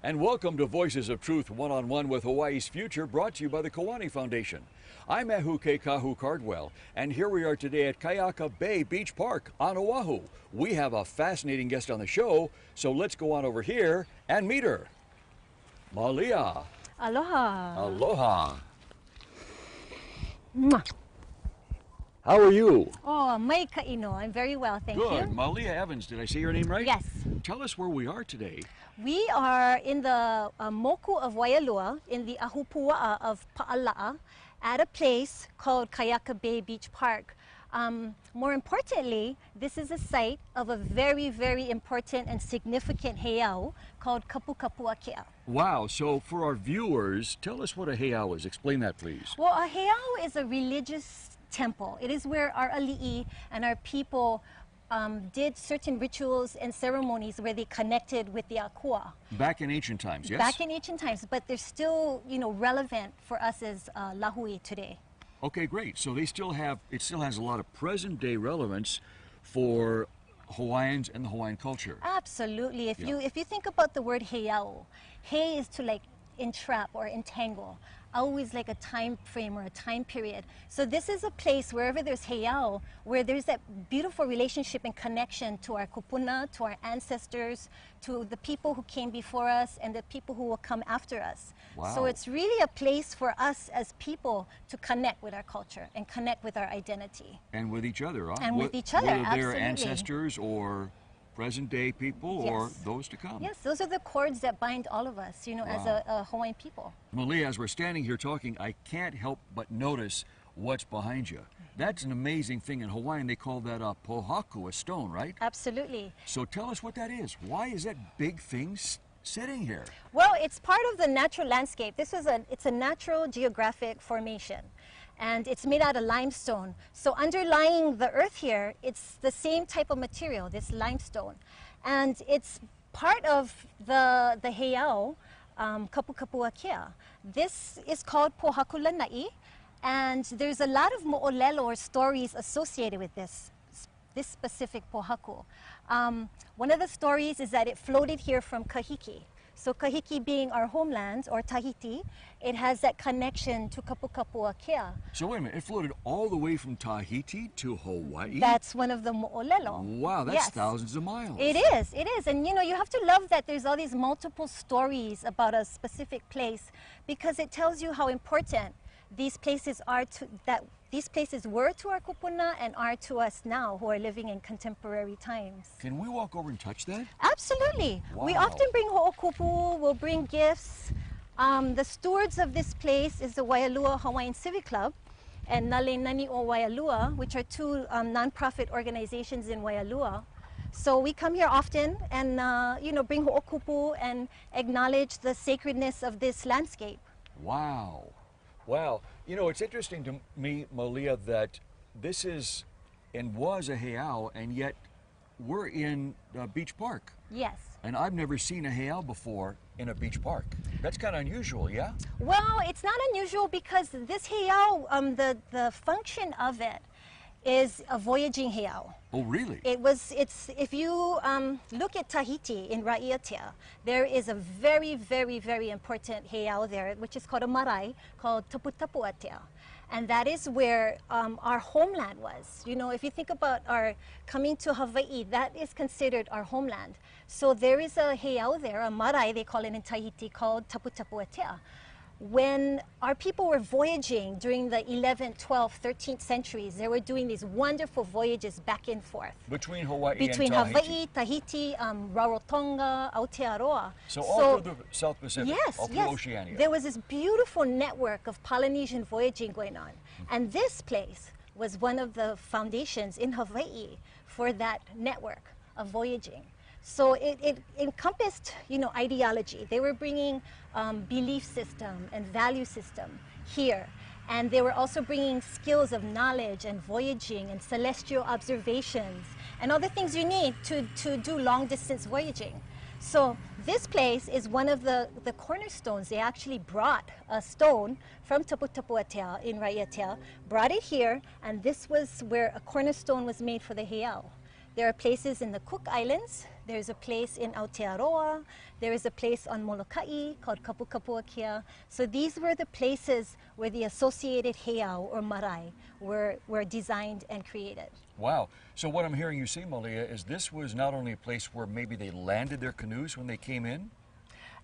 and welcome to Voices of Truth One-on-One with Hawaii's Future, brought to you by the Kiwani Foundation. I'm Ehuke Kahu Cardwell, and here we are today at Kaiaka Bay Beach Park on Oahu. We have a fascinating guest on the show, so let's go on over here and meet her. Malia. Aloha. Aloha. Mwah. How are you? Oh, mai ka'ino. I'm very well, thank you. Good. Malia Evans, did I say your name right? Yes. Tell us where we are today. We are in the moku of Waialua, in the ahupua'a of Pa'ala'a, at a place called Kaiaka Bay Beach Park. More importantly, this is a site of a very, very important and significant heiau called Kapukapuakea. Wow, so for our viewers, tell us what a heiau is. Explain that, please. Well, a heiau is a religious temple. It is where our ali'i and our people did certain rituals and ceremonies where they connected with the akua. Back in ancient times, yes? Back in ancient times, but they're still, relevant for us as lahui today. Okay, great. So it still has a lot of present-day relevance for Hawaiians and the Hawaiian culture. Absolutely. If you think about the word heiau, hei is to like entrap or entangle. Always like a time frame or a time period. So this is a place wherever there's heiau, where there's that beautiful relationship and connection to our kupuna, to our ancestors, to the people who came before us and the people who will come after us. Wow. So it's really a place for us as people to connect with our culture and connect with our identity. And with each other, huh? And with each other, whether they're absolutely. ancestors or present-day people or Yes. those to come. Yes, those are the cords that bind all of us, as a Hawaiian people. Malia, as we're standing here talking, I can't help but notice what's behind you. That's an amazing thing. In Hawaiian, they call that a pohaku, a stone, right? Absolutely. So tell us what that is. Why is that big thing sitting here? Well, it's part of the natural landscape. It's a natural geographic formation, and it's made out of limestone. So underlying the earth here, it's the same type of material, this limestone. And it's part of the heiau, Kapukapuakea. This is called Pohakulanai, and there's a lot of mo'olelo or stories associated with this specific pohaku. One of the stories is that it floated here from Kahiki. So Kahiki being our homeland, or Tahiti, it has that connection to Kapukapuakea. So wait a minute, it floated all the way from Tahiti to Hawaii? That's one of the mo'olelo. Wow, that's Yes. thousands of miles. It is. And you have to love that there's all these multiple stories about a specific place, because it tells you how important these places were to our kupuna and are to us now, who are living in contemporary times. Can we walk over and touch that? Absolutely. We Wow. often bring ho'okupu, we'll bring gifts. The stewards of this place is the Waialua Hawaiian Civic Club and Nale Nani o Waialua, which are two nonprofit organizations in Waialua. So we come here often and bring ho'okupu and acknowledge the sacredness of this landscape. Wow. Wow. It's interesting to me, Malia, that this is and was a heiau, and yet we're in Beach Park. Yes. And I've never seen a heiau before in a beach park. That's kind of unusual, yeah? Well, it's not unusual because this heiau, the function of it is a voyaging heiau. Oh, really? If you look at Tahiti in Raiatea, there is a very, very, very important heiau there, which is called a marae, called Taputapuatea. And that is where our homeland was. If you think about our coming to Hawaii, that is considered our homeland. So there is a heiau there, a marae, they call it in Tahiti, called Taputapuatea. When our people were voyaging during the 11th, 12th, 13th centuries, they were doing these wonderful voyages back and forth. Between Hawaii Between and Tahiti? Hawaii, Tahiti, Rarotonga, Aotearoa. So all through the South Pacific, Yes, all through yes. Oceania. There was this beautiful network of Polynesian voyaging going on. And this place was one of the foundations in Hawaii for that network of voyaging. So it encompassed, ideology. They were bringing belief system and value system here. And they were also bringing skills of knowledge and voyaging and celestial observations and all the things you need to do long distance voyaging. So this place is one of the cornerstones. They actually brought a stone from Taputapuatea in Raiatea, brought it here, and this was where a cornerstone was made for the heiau. There are places in the Cook Islands. There's a place in Aotearoa. There is a place on Molokai called Kapukapuakia. So these were the places where the associated heiau or marae were designed and created. Wow. So what I'm hearing you say, Malia, is this was not only a place where maybe they landed their canoes when they came in?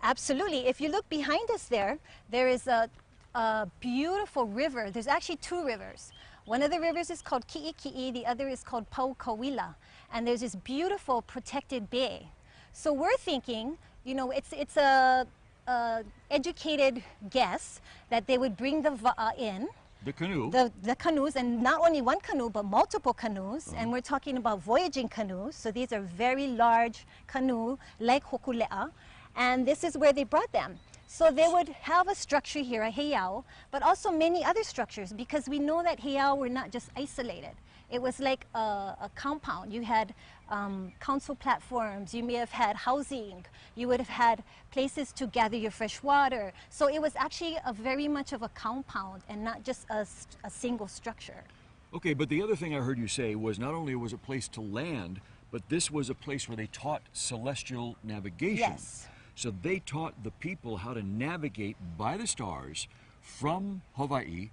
Absolutely. If you look behind us there is a beautiful river. There's actually two rivers. One of the rivers is called Ki'iki'i, the other is called Paukawila. And there's this beautiful protected bay. So we're thinking, you know, it's a educated guess that they would bring the va'a in. The canoe? The canoes, and not only one canoe, but multiple canoes. And we're talking about voyaging canoes. So these are very large canoe, like hokulea. And this is where they brought them. So they would have a structure here, a heiau, but also many other structures, because we know that heiau were not just isolated. It was like a compound. You had council platforms, you may have had housing, you would have had places to gather your fresh water. So it was actually very much of a compound and not just a single structure. Okay, but the other thing I heard you say was not only was a place to land, but this was a place where they taught celestial navigation. Yes. So they taught the people how to navigate by the stars from Hawaii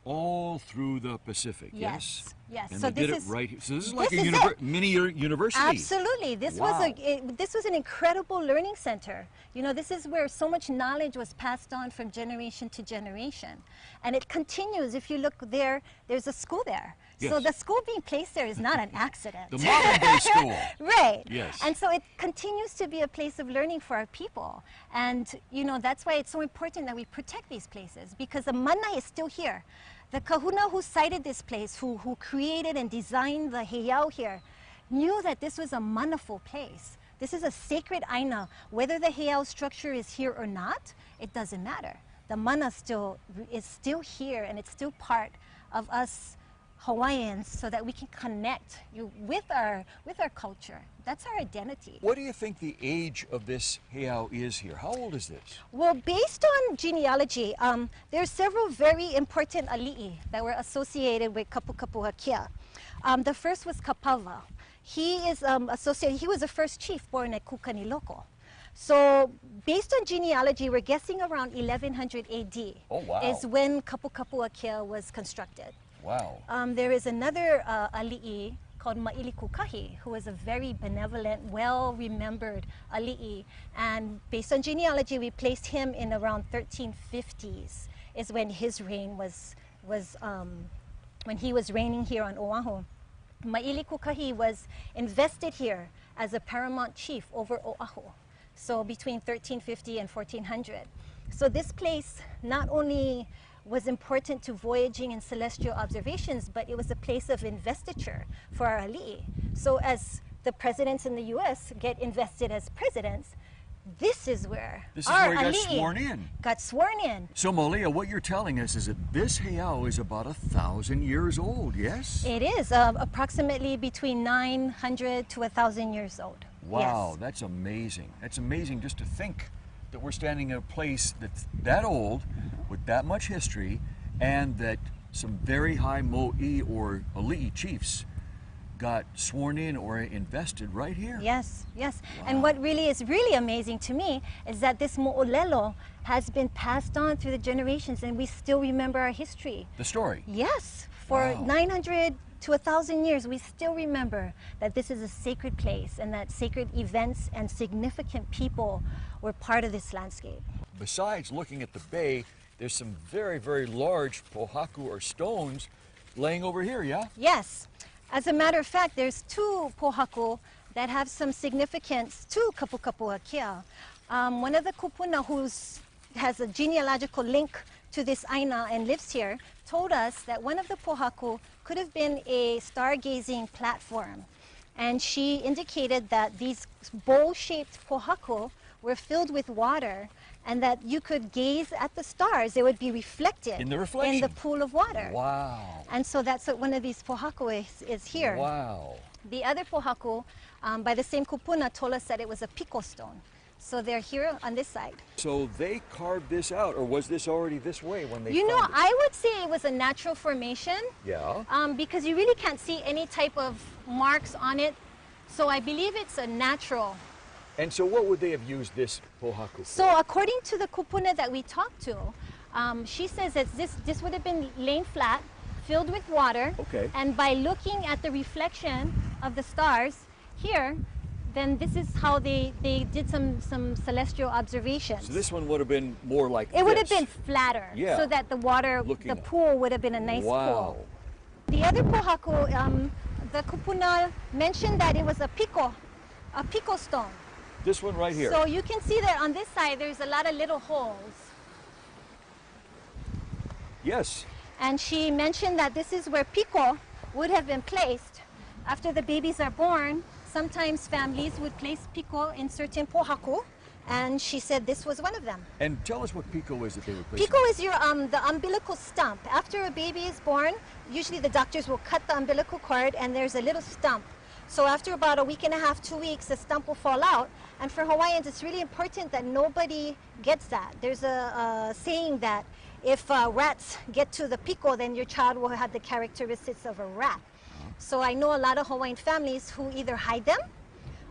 all through the Pacific. Yes, yes. And so they did this it is, right here. So this is this like a is it. mini university. Absolutely. This Wow. this was an incredible learning center. You know, this is where so much knowledge was passed on from generation to generation. And it continues. If you look there, there's a school there. So Yes. the school being placed there is not an accident. The modern day school. Right. Yes. And so it continues to be a place of learning for our people. And, you know, that's why it's so important that we protect these places, because the mana is still here. The kahuna who sited this place, who created and designed the heiau here, knew that this was a manaful place. This is a sacred aina. Whether the heiau structure is here or not, it doesn't matter. The mana is still here, and it's still part of us Hawaiians, so that we can connect with our culture. That's our identity. What do you think the age of this heiau is here? How old is this? Well, based on genealogy, there are several very important ali'i that were associated with Kapukapuakia. The first was Kapava. He is associated. He was the first chief born at Kukaniloko. So, based on genealogy, we're guessing around 1100 AD. Oh, wow. Is when Kapukapuakia was constructed. Wow. There is another ali'i called Maili Kukahi, who was a very benevolent, well-remembered ali'i. And based on genealogy, we placed him in around 1350s, is when his reign when he was reigning here on Oahu. Maili Kukahi was invested here as a paramount chief over Oahu. So between 1350 and 1400. So this place not only was important to voyaging and celestial observations, but it was a place of investiture for our ali'i. So as the presidents in the U.S. get invested as presidents, this is where This is our where he got ali'i sworn in. got sworn in. So Malia, what you're telling us is that this heiau is about 1,000 years old, yes? It is approximately between 900 to 1,000 years old. Wow, Yes. that's amazing. That's amazing just to think that we're standing in a place that's that old, with that much history, and that some very high mo'i or ali'i chiefs got sworn in or invested right here. Yes, yes. Wow. And what is really amazing to me is that this mo'olelo has been passed on through the generations, and we still remember our history. The story. Yes, for Wow. 900 to 1,000 years, we still remember that this is a sacred place and that sacred events and significant people were part of this landscape. Besides looking at the bay, there's some very, very large pohaku or stones laying over here, yeah? Yes. As a matter of fact, there's two pohaku that have some significance to Kapukapuakia. One of the kupuna has a genealogical link to this aina and lives here told us that one of the pohaku could have been a stargazing platform. And she indicated that these bowl-shaped pohaku were filled with water, and that you could gaze at the stars. They would be reflected In the reflection. in the pool of water. Wow. And so that's what one of these pohaku is here. Wow. The other pohaku, by the same kupuna, told us that it was a piko stone. So they're here on this side. So they carved this out, or was this already this way when they You know, found it? I would say it was a natural formation Yeah. because you really can't see any type of marks on it So I believe it's a natural. And so what would they have used this pohaku for? So according to the kupuna that we talked to, she says that this would have been laying flat, filled with water. Okay. And by looking at the reflection of the stars here, then this is how they did some celestial observations. So this one would have been more like it would have been flatter, Yeah. so that the water, Looking the up. pool would have been a nice Wow. pool. The other pohaku, the kupuna mentioned that it was a pico stone. This one right here. So you can see that on this side there's a lot of little holes. Yes. And she mentioned that this is where pico would have been placed. After the babies are born, sometimes families would place pico in certain pohaku, and she said this was one of them. And tell us what pico is that they would place. Pico is your the umbilical stump. After a baby is born, usually the doctors will cut the umbilical cord and there's a little stump. So after about a week and a half, 2 weeks, the stump will fall out. And for Hawaiians, it's really important that nobody gets that. There's a saying that if rats get to the pico, then your child will have the characteristics of a rat. So I know a lot of Hawaiian families who either hide them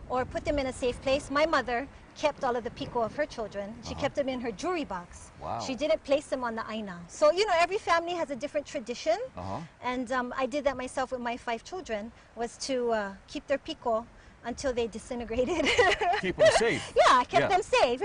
or put them in a safe place. My mother kept all of the pico of her children. She kept them in her jewelry box. Wow. She didn't place them on the aina. So, you know, every family has a different tradition. And I did that myself with my 5 children, was to keep their pico until they disintegrated. Keep them safe. Yeah, I kept them safe.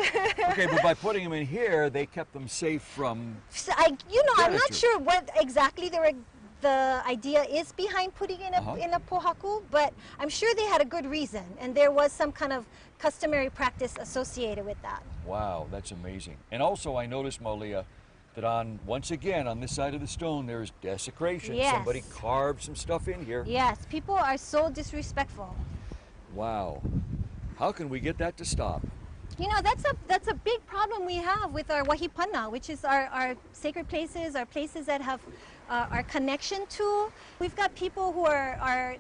Okay, but by putting them in here, they kept them safe from... So I'm not Predator. sure what exactly the idea is behind putting in a pohaku, but I'm sure they had a good reason, and there was some kind of customary practice associated with that. Wow, that's amazing. And also I noticed, Malia, that once again, on this side of the stone, there's desecration. Yes. Somebody carved some stuff in here. Yes, people are so disrespectful. Wow. How can we get that to stop? You know, that's a big problem we have with our wahipana, which is our sacred places, our places that have our connection to. We've got people who are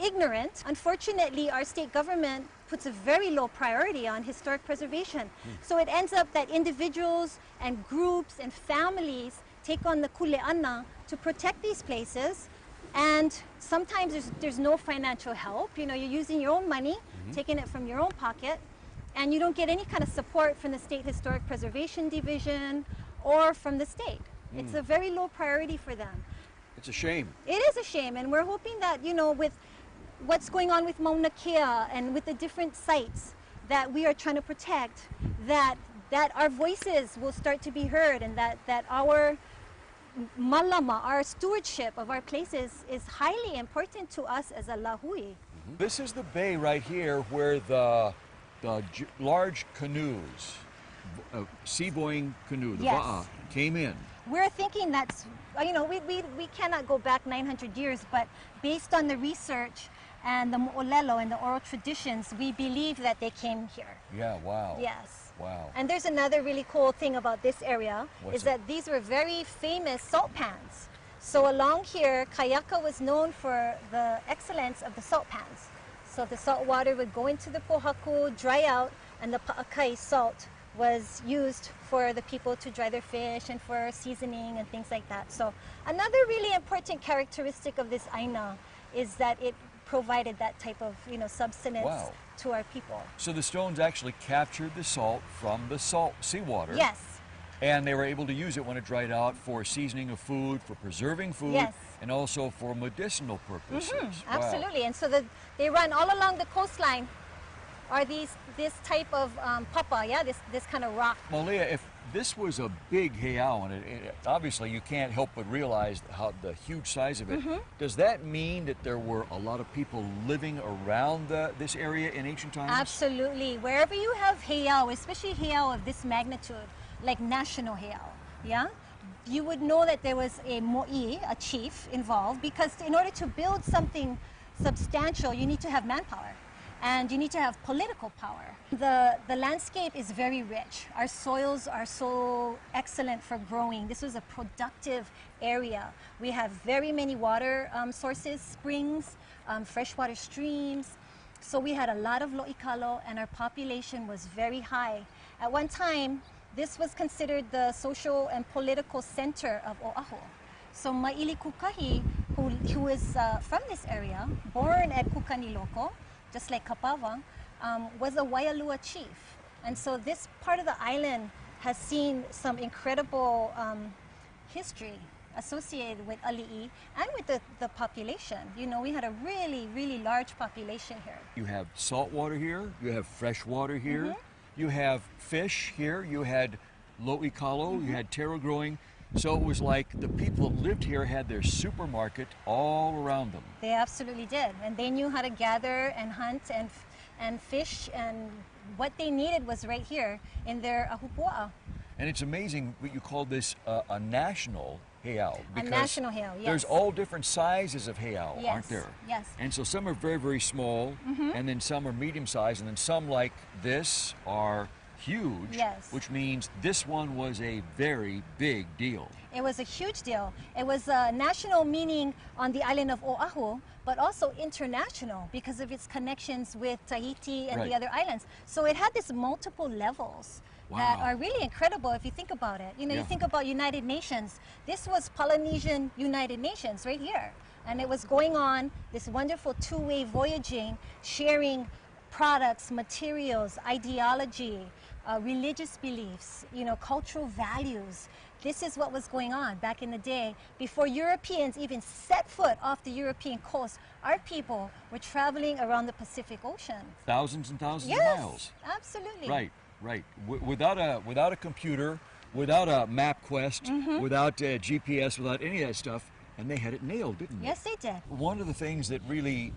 ignorant. Unfortunately, our state government puts a very low priority on historic preservation. So it ends up that individuals and groups and families take on the kuleana to protect these places. And sometimes there's no financial help. You know, you're using your own money, taking it from your own pocket, and you don't get any kind of support from the State Historic Preservation Division or from the state. It's a very low priority for them. It's a shame. It is a shame, and we're hoping that, you know, with what's going on with Mauna Kea and with the different sites that we are trying to protect, that our voices will start to be heard, and that our malama, our stewardship of our places, is highly important to us as a lahui. This is the bay right here where the large canoes, sea-going canoe, the Yes. ba'a, came in. We're thinking that's, you know, we cannot go back 900 years, but based on the research and the mo'olelo and the oral traditions, we believe that they came here. Yeah, wow. Yes. Wow. And there's another really cool thing about this area, What's is that these were very famous salt pans. So along here, Kaiaka was known for the excellence of the salt pans. So the salt water would go into the pohaku, dry out, and the pa'akai salt was used for the people to dry their fish and for seasoning and things like that. So another really important characteristic of this aina is that it provided that type of, you know, subsistence Wow. to our people. So the stones actually captured the salt from the seawater. Yes. And they were able to use it when it dried out for seasoning of food, for preserving food, Yes. and also for medicinal purposes. Wow. Absolutely, and so they run all along the coastline. Are this type of papa? Yeah, this kind of rock. Malia, if this was a big heiau, and obviously you can't help but realize how the huge size of it, does that mean that there were a lot of people living around this area in ancient times? Absolutely, wherever you have heiau, especially heiau of this magnitude, like national heiau, yeah, you would know that there was a mo'i, a chief, involved, because in order to build something substantial, you need to have manpower. And you need to have political power. The landscape is very rich. Our soils are so excellent for growing. This was a productive area. We have very many water sources, springs, freshwater streams. So we had a lot of lo'ikalo, and our population was very high. At one time, this was considered the social and political center of Oahu. So Maili Kukahi, who is from this area, born at Kukaniloko, just like Kapava, was a Waialua chief. And so this part of the island has seen some incredible history associated with Ali'i and with the population. You know, we had a really, really large population here. You have salt water here, you have fresh water here, you have fish here, you had lo'ikalo, you had taro growing. So it was like the people that lived here had their supermarket all around them. They absolutely did. And they knew how to gather and hunt and fish, and what they needed was right here in their ahupua'a. And it's amazing what you call this a national heiau. A national heiau, yes. There's all different sizes of heiau, Yes, aren't there? yes. And so some are very, very small, and then some are medium sized, and then some like this are huge, Yes. which means this one was a very big deal. It was a huge deal. It was a national meaning on the island of Oahu, but also international because of its connections with Tahiti and Right. the other islands. So it had this multiple levels that Wow. are really incredible if you think about it. You know, Yeah. you think about United Nations. This was Polynesian United Nations right here. And it was going on this wonderful two-way voyaging, sharing products, materials, ideology, religious beliefs, you know, cultural values. This is what was going on back in the day. Before Europeans even set foot off the European coast, our people were traveling around the Pacific Ocean. Thousands and thousands Yes, of miles. absolutely. Right, right. Without a computer, without a MapQuest, without GPS, without any of that stuff, and they had it nailed, didn't they? Yes, they did. One of the things that really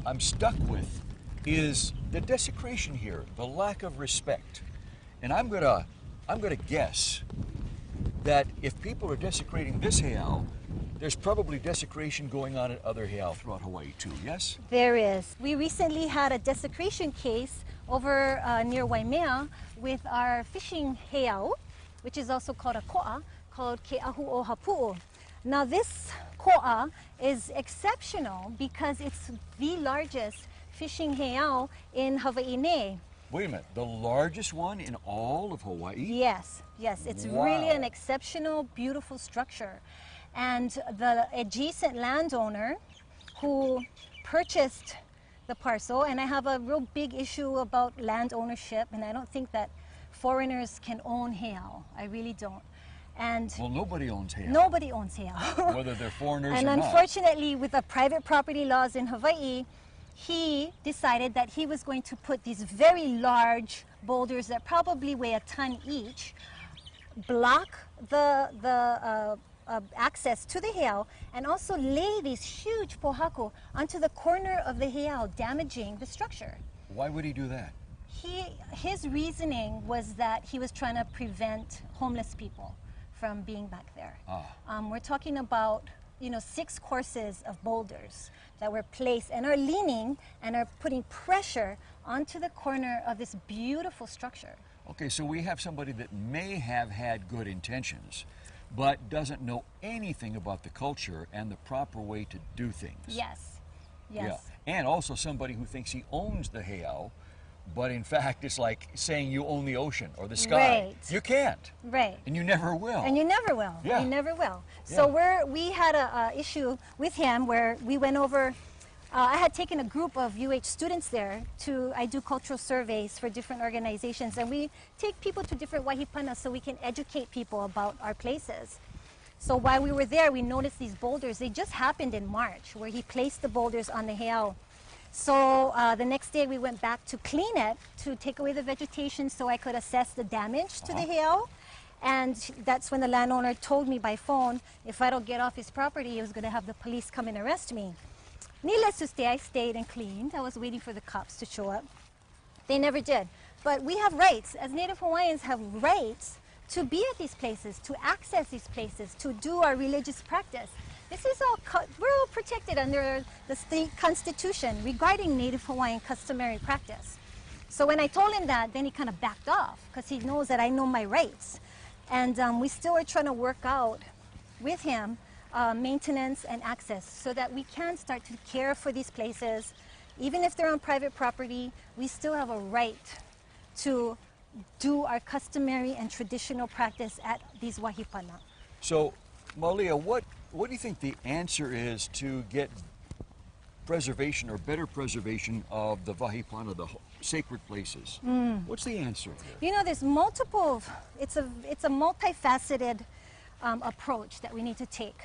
I'm stuck with is the desecration here, the lack of respect. And I'm gonna guess that if people are desecrating this heiau, there's probably desecration going on at other heiau throughout Hawaii too, yes? There is. We recently had a desecration case over near Waimea with our fishing heiau, which is also called a ko'a, called Ke'ahu o Hapu'u. Now this ko'a is exceptional because it's the largest fishing heiau in Hawaii. Wait a minute, the largest one in all of Hawaii? Yes, yes, it's Wow. really an exceptional, beautiful structure. And the adjacent landowner who purchased the parcel, and I have a real big issue about land ownership, and I don't think that foreigners can own heiau. I really don't. And Well, nobody owns heiau, nobody owns heiau. whether they're foreigners And or not. unfortunately, with the private property laws in Hawaii, he decided that he was going to put these very large boulders that probably weigh a ton each, block the access to the heiau, and also lay these huge pohaku onto the corner of the heiau, damaging the structure. Why would he do that? His reasoning was that he was trying to prevent homeless people from being back there. We're talking about, you know, 6 courses of boulders that were placed and are leaning and are putting pressure onto the corner of this beautiful structure. Okay, so we have somebody that may have had good intentions, but doesn't know anything about the culture and the proper way to do things. Yes, yes. Yeah. And also somebody who thinks he owns the heiau, but in fact it's like saying you own the ocean or the sky. Right. You can't. Right. And you never will. And you never will. Yeah. You never will. So Yeah. we had a issue with him where we went over. I had taken a group of UH students there I do cultural surveys for different organizations, and we take people to different wahipana so we can educate people about our places. So while we were there, we noticed these boulders. They just happened in March, where he placed the boulders on the heiau. So the next day we went back to clean it, to take away the vegetation so I could assess the damage to the heiau. And that's when the landowner told me by phone, if I don't get off his property, he was going to have the police come and arrest me. Needless to say, I stayed and cleaned. I was waiting for the cops to show up. They never did. But we have rights, as Native Hawaiians have rights to be at these places, to access these places, to do our religious practice. This is all, we're all protected under the state constitution regarding Native Hawaiian customary practice. So when I told him that, then he kind of backed off because he knows that I know my rights. And we still are trying to work out with him maintenance and access so that we can start to care for these places. Even if they're on private property, we still have a right to do our customary and traditional practice at these wahipana. So, Malia, what do you think the answer is to get preservation or better preservation of the Vahipana, the sacred places? What's the answer here? You know, there's multiple, it's a multifaceted approach that we need to take.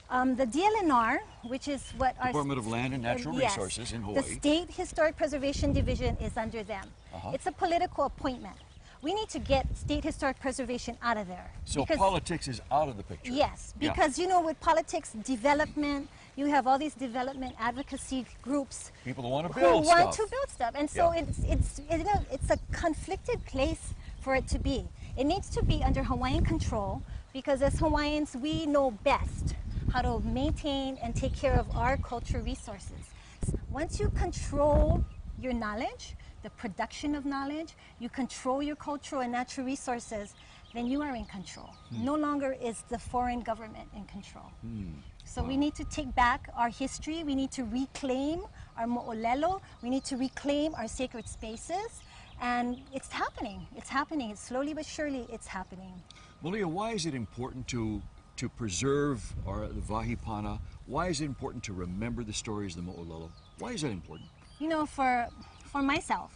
The DLNR, which is what our Department of Land and Natural yes, Resources in Hawaii. the State Historic Preservation Division is under them. Uh-huh. It's a political appointment. We need to get state historic preservation out of there. So because, politics is out of the picture. yes, Yeah. because you know, with politics, development, you have all these development advocacy groups People who want to who build want stuff. to build stuff, and so Yeah. it's a conflicted place for it to be. It needs to be under Hawaiian control because as Hawaiians, we know best how to maintain and take care of our cultural resources. Once you control your knowledge, the production of knowledge, you control your cultural and natural resources, then you are in control. No longer is the foreign government in control. So we need to take back our history. We need to reclaim our mo'olelo. We need to reclaim our sacred spaces. And it's happening. It's happening. It's slowly but surely, it's happening. Malia, why is it important to preserve the Vahipana? Why is it important to remember the stories of the mo'olelo? Why is that important? You know, for myself,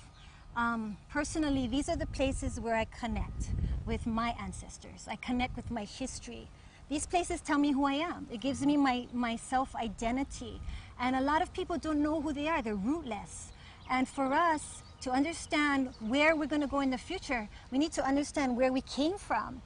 personally, these are the places where I connect with my ancestors. I connect with my history. These places tell me who I am. It gives me my self-identity. And a lot of people don't know who they are. They're rootless. And for us to understand where we're going to go in the future, we need to understand where we came from.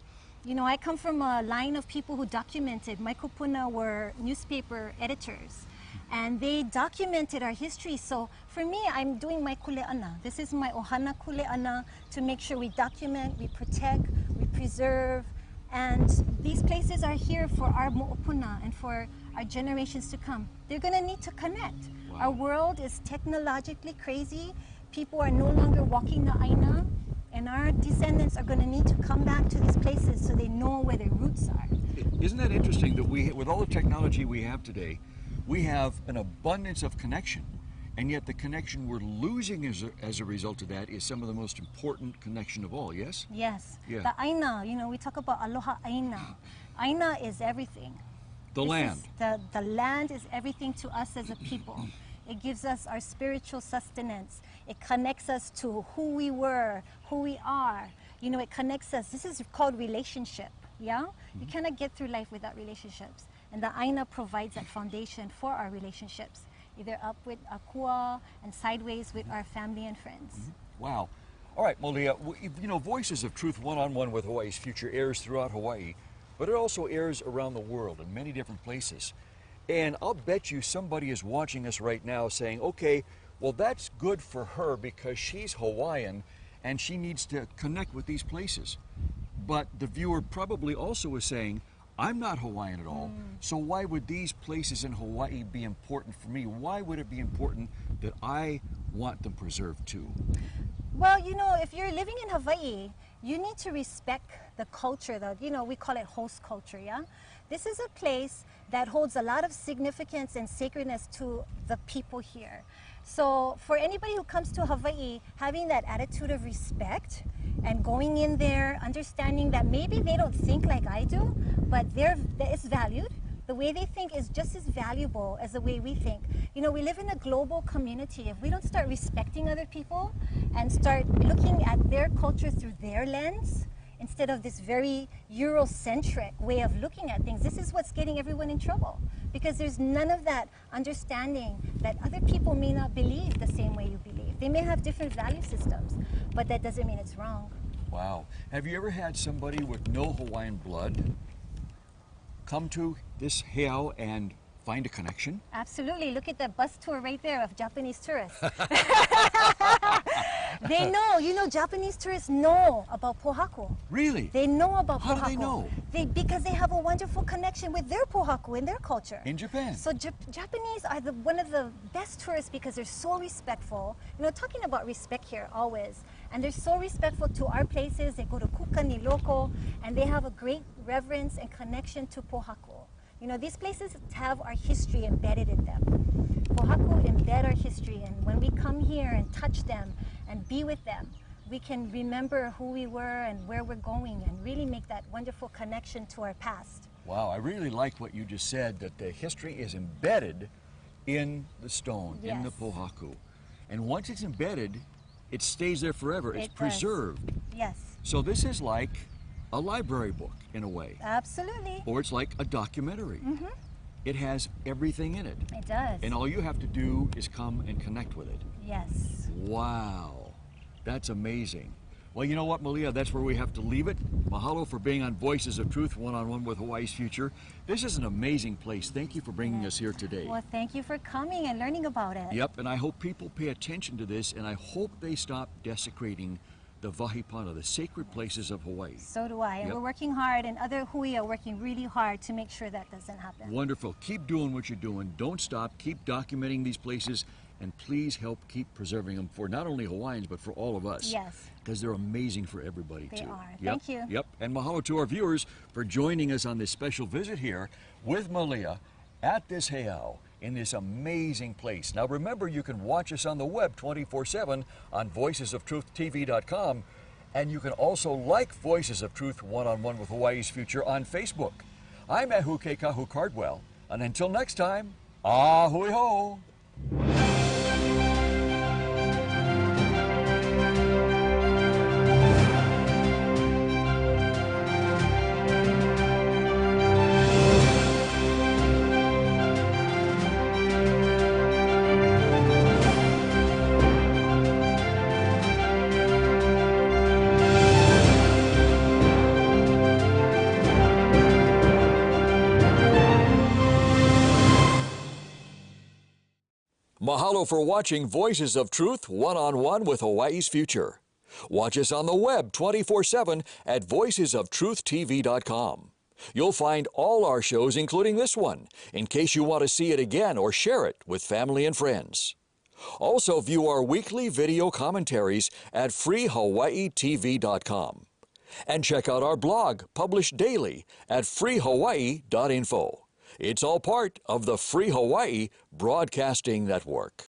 You know, I come from a line of people who documented. My kupuna were newspaper editors, and they documented our history. So for me, I'm doing my kuleana. This is my ohana kuleana to make sure we document, we protect, we preserve, and these places are here for our mo'opuna and for our generations to come. They're going to need to connect. Wow. Our world is technologically crazy. People are no longer walking the aina. And our descendants are going to need to come back to these places so they know where their roots are. Isn't that interesting that with all the technology we have today, we have an abundance of connection, and yet the connection we're losing as a result of that is some of the most important connection of all, yes? Yes. Yeah. The aina, you know, we talk about aloha aina. Aina is everything. The This land. is the land is everything to us as a people. It gives us our spiritual sustenance. It connects us to who we were, who we are. You know, it connects us. This is called relationship, yeah? You cannot get through life without relationships. And the aina provides that foundation for our relationships, either up with akua and sideways with our family and friends. Wow. All right, Malia, you know, Voices of Truth One-on-One with Hawaii's Future airs throughout Hawaii, but it also airs around the world in many different places. And I'll bet you somebody is watching us right now saying, okay, well, that's good for her because she's Hawaiian and she needs to connect with these places. But the viewer probably also is saying, I'm not Hawaiian at all, so why would these places in Hawaii be important for me? Why would it be important that I want them preserved too? Well, you know, if you're living in Hawaii, you need to respect the culture, you know, we call it host culture, yeah? This is a place that holds a lot of significance and sacredness to the people here. So for anybody who comes to Hawaii, having that attitude of respect and going in there, understanding that maybe they don't think like I do, but it's valued. The way they think is just as valuable as the way we think. You know, we live in a global community. If we don't start respecting other people and start looking at their culture through their lens, instead of this very Eurocentric way of looking at things, this is what's getting everyone in trouble. Because there's none of that understanding that other people may not believe the same way you believe. They may have different value systems, but that doesn't mean it's wrong. Wow. Have you ever had somebody with no Hawaiian blood come to this heiau and find a connection? Absolutely. Look at that bus tour right there of Japanese tourists. They know, you know, Japanese tourists know about pohaku. Really? They know about How pohaku. do they know? Because they have a wonderful connection with their pohaku in their culture. In Japan? So Japanese are one of the best tourists because they're so respectful. You know, talking about respect here always. And they're so respectful to our places. They go to kuka ni loko and they have a great reverence and connection to pohaku. You know, these places have our history embedded in them. Pohaku embed our history, and when we come here and touch them and be with them, we can remember who we were and where we're going and really make that wonderful connection to our past. Wow, I really like what you just said, that the history is embedded in the stone, in the Yes. pohaku. And once it's embedded, it stays there forever. It's It does. preserved. Yes, So this is like a library book in a way, absolutely. or it's like a documentary. It has everything in it. It does. And all you have to do is come and connect with it. Yes. Wow, that's amazing. Well, you know what, Malia, that's where we have to leave it. Mahalo for being on Voices of Truth, one-on-one with Hawaii's Future. This is an amazing place. Thank you for bringing us here today. Well, thank you for coming and learning about it. Yep, and I hope people pay attention to this, and I hope they stop desecrating the Vahipana, the sacred places of Hawaii. So do I. And Yep. we're working hard, and other hui are working really hard to make sure that doesn't happen. Wonderful. Keep doing what you're doing. Don't stop. Keep documenting these places, and please help keep preserving them for not only Hawaiians, but for all of us. Yes. Because they're amazing for everybody, They too. are. Yep. Thank you. Yep. And mahalo to our viewers for joining us on this special visit here with Malia at this heiau in this amazing place. Now, remember, you can watch us on the web 24/7 on voicesoftruth.tv.com, and you can also like Voices of Truth One-on-One with Hawaii's Future on Facebook. I'm Ehu Keikahu Cardwell, and until next time, ahui ho! Mahalo for watching Voices of Truth One-on-One with Hawaii's Future. Watch us on the web 24/7 at voicesoftruth.tv.com. You'll find all our shows, including this one, in case you want to see it again or share it with family and friends. Also view our weekly video commentaries at freehawaiitv.com. And check out our blog, published daily, at freehawaii.info. It's all part of the Free Hawaii Broadcasting Network.